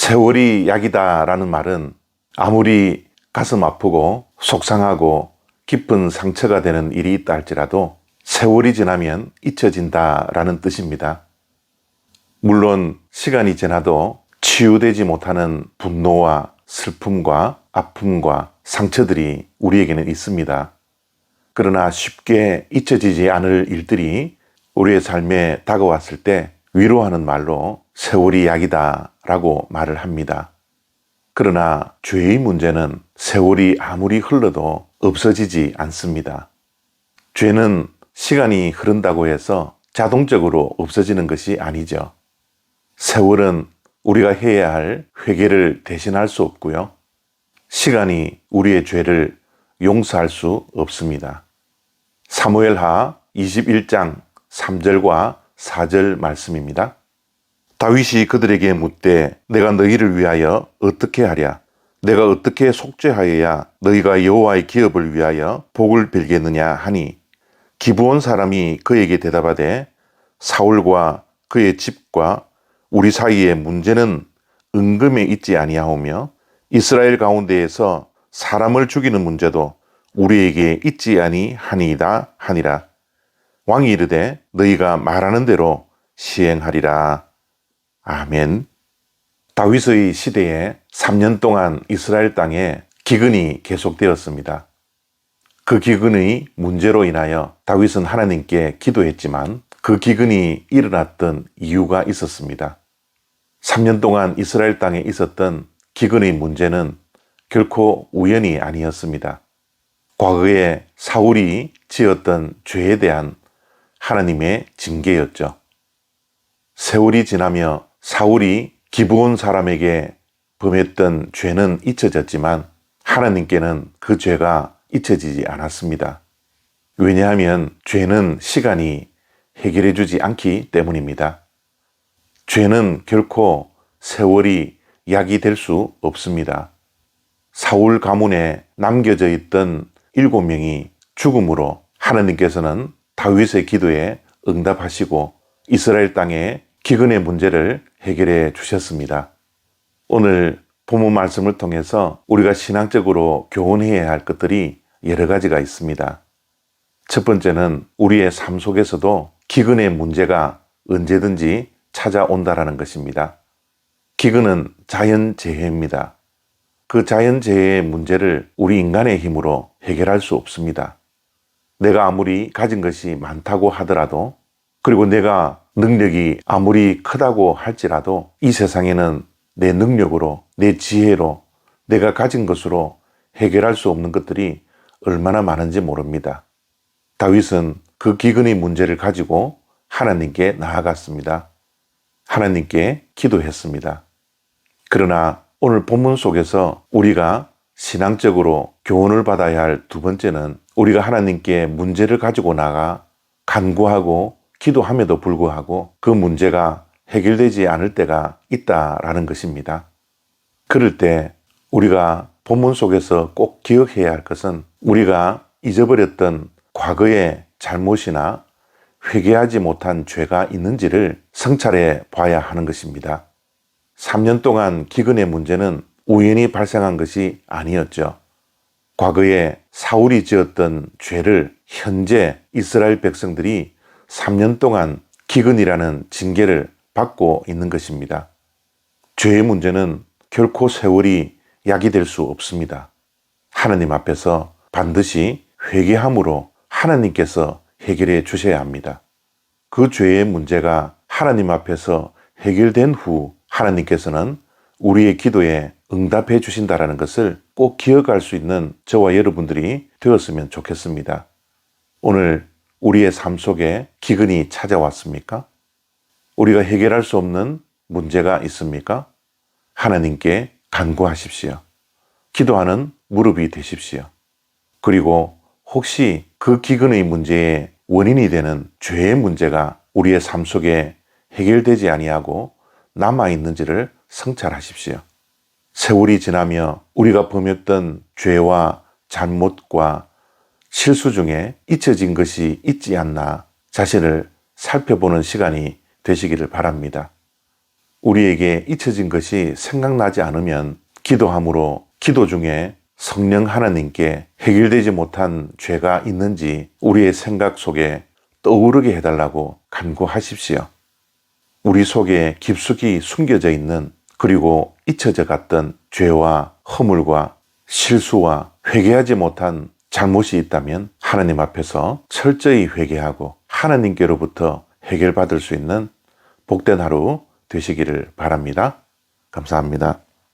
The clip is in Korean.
세월이 약이다라는 말은 아무리 가슴 아프고 속상하고 깊은 상처가 되는 일이 있다 할지라도 세월이 지나면 잊혀진다라는 뜻입니다. 물론 시간이 지나도 치유되지 못하는 분노와 슬픔과 아픔과 상처들이 우리에게는 있습니다. 그러나 쉽게 잊혀지지 않을 일들이 우리의 삶에 다가왔을 때 위로하는 말로 세월이 약이다 라고 말을 합니다. 그러나 죄의 문제는 세월이 아무리 흘러도 없어지지 않습니다. 죄는 시간이 흐른다고 해서 자동적으로 없어지는 것이 아니죠. 세월은 우리가 해야 할 회개를 대신할 수 없고요. 시간이 우리의 죄를 용서할 수 없습니다. 사무엘하 21장 3절과 4절 말씀입니다. 다윗이 그들에게 묻되 내가 너희를 위하여 어떻게 하랴? 내가 어떻게 속죄하여야 너희가 여호와의 기업을 위하여 복을 빌겠느냐 하니 기브온 사람이 그에게 대답하되 사울과 그의 집과 우리 사이의 문제는 은금에 있지 아니하오며 이스라엘 가운데에서 사람을 죽이는 문제도 우리에게 있지 아니하니이다 하니라. 왕이 이르되 너희가 말하는 대로 시행하리라. 아멘. 다윗의 시대에 3년 동안 이스라엘 땅에 기근이 계속되었습니다. 그 기근의 문제로 인하여 다윗은 하나님께 기도했지만 그 기근이 일어났던 이유가 있었습니다. 3년 동안 이스라엘 땅에 있었던 기근의 문제는 결코 우연이 아니었습니다. 과거에 사울이 지었던 죄에 대한 하나님의 징계였죠. 세월이 지나며 사울이 기브온 사람에게 범했던 죄는 잊혀졌지만 하나님께는 그 죄가 잊혀지지 않았습니다. 왜냐하면 죄는 시간이 해결해 주지 않기 때문입니다. 죄는 결코 세월이 약이 될 수 없습니다. 사울 가문에 남겨져 있던 7명이 죽음으로 하나님께서는 다윗의 기도에 응답하시고 이스라엘 땅에 기근의 문제를 해결해 주셨습니다. 오늘 본문 말씀을 통해서 우리가 신앙적으로 교훈해야 할 것들이 여러 가지가 있습니다. 첫 번째는 우리의 삶 속에서도 기근의 문제가 언제든지 찾아온다라는 것입니다. 기근은 자연재해입니다. 그 자연재해의 문제를 우리 인간의 힘으로 해결할 수 없습니다. 내가 아무리 가진 것이 많다고 하더라도 그리고 내가 능력이 아무리 크다고 할지라도 이 세상에는 내 능력으로, 내 지혜로, 내가 가진 것으로 해결할 수 없는 것들이 얼마나 많은지 모릅니다. 다윗은 그 기근의 문제를 가지고 하나님께 나아갔습니다. 하나님께 기도했습니다. 그러나 오늘 본문 속에서 우리가 신앙적으로 교훈을 받아야 할 두 번째는 우리가 하나님께 문제를 가지고 나가 간구하고 기도함에도 불구하고 그 문제가 해결되지 않을 때가 있다라는 것입니다. 그럴 때 우리가 본문 속에서 꼭 기억해야 할 것은 우리가 잊어버렸던 과거의 잘못이나 회개하지 못한 죄가 있는지를 성찰해 봐야 하는 것입니다. 3년 동안 기근의 문제는 우연히 발생한 것이 아니었죠. 과거에 사울이 지었던 죄를 현재 이스라엘 백성들이 3년 동안 기근이라는 징계를 받고 있는 것입니다. 죄의 문제는 결코 세월이 약이 될 수 없습니다. 하나님 앞에서 반드시 회개함으로 하나님께서 해결해 주셔야 합니다. 그 죄의 문제가 하나님 앞에서 해결된 후 하나님께서는 우리의 기도에 응답해 주신다는 것을 꼭 기억할 수 있는 저와 여러분들이 되었으면 좋겠습니다. 오늘 우리의 삶 속에 기근이 찾아왔습니까? 우리가 해결할 수 없는 문제가 있습니까? 하나님께 간구하십시오. 기도하는 무릎이 되십시오. 그리고 혹시 그 기근의 문제의 원인이 되는 죄의 문제가 우리의 삶 속에 해결되지 아니하고 남아있는지를 성찰하십시오. 세월이 지나며 우리가 범했던 죄와 잘못과 실수 중에 잊혀진 것이 있지 않나 자신을 살펴보는 시간이 되시기를 바랍니다. 우리에게 잊혀진 것이 생각나지 않으면 기도함으로 기도 중에 성령 하나님께 해결되지 못한 죄가 있는지 우리의 생각 속에 떠오르게 해달라고 간구하십시오. 우리 속에 깊숙이 숨겨져 있는 그리고 잊혀져 갔던 죄와 허물과 실수와 회개하지 못한 잘못이 있다면 하나님 앞에서 철저히 회개하고 하나님께로부터 해결받을 수 있는 복된 하루 되시기를 바랍니다. 감사합니다.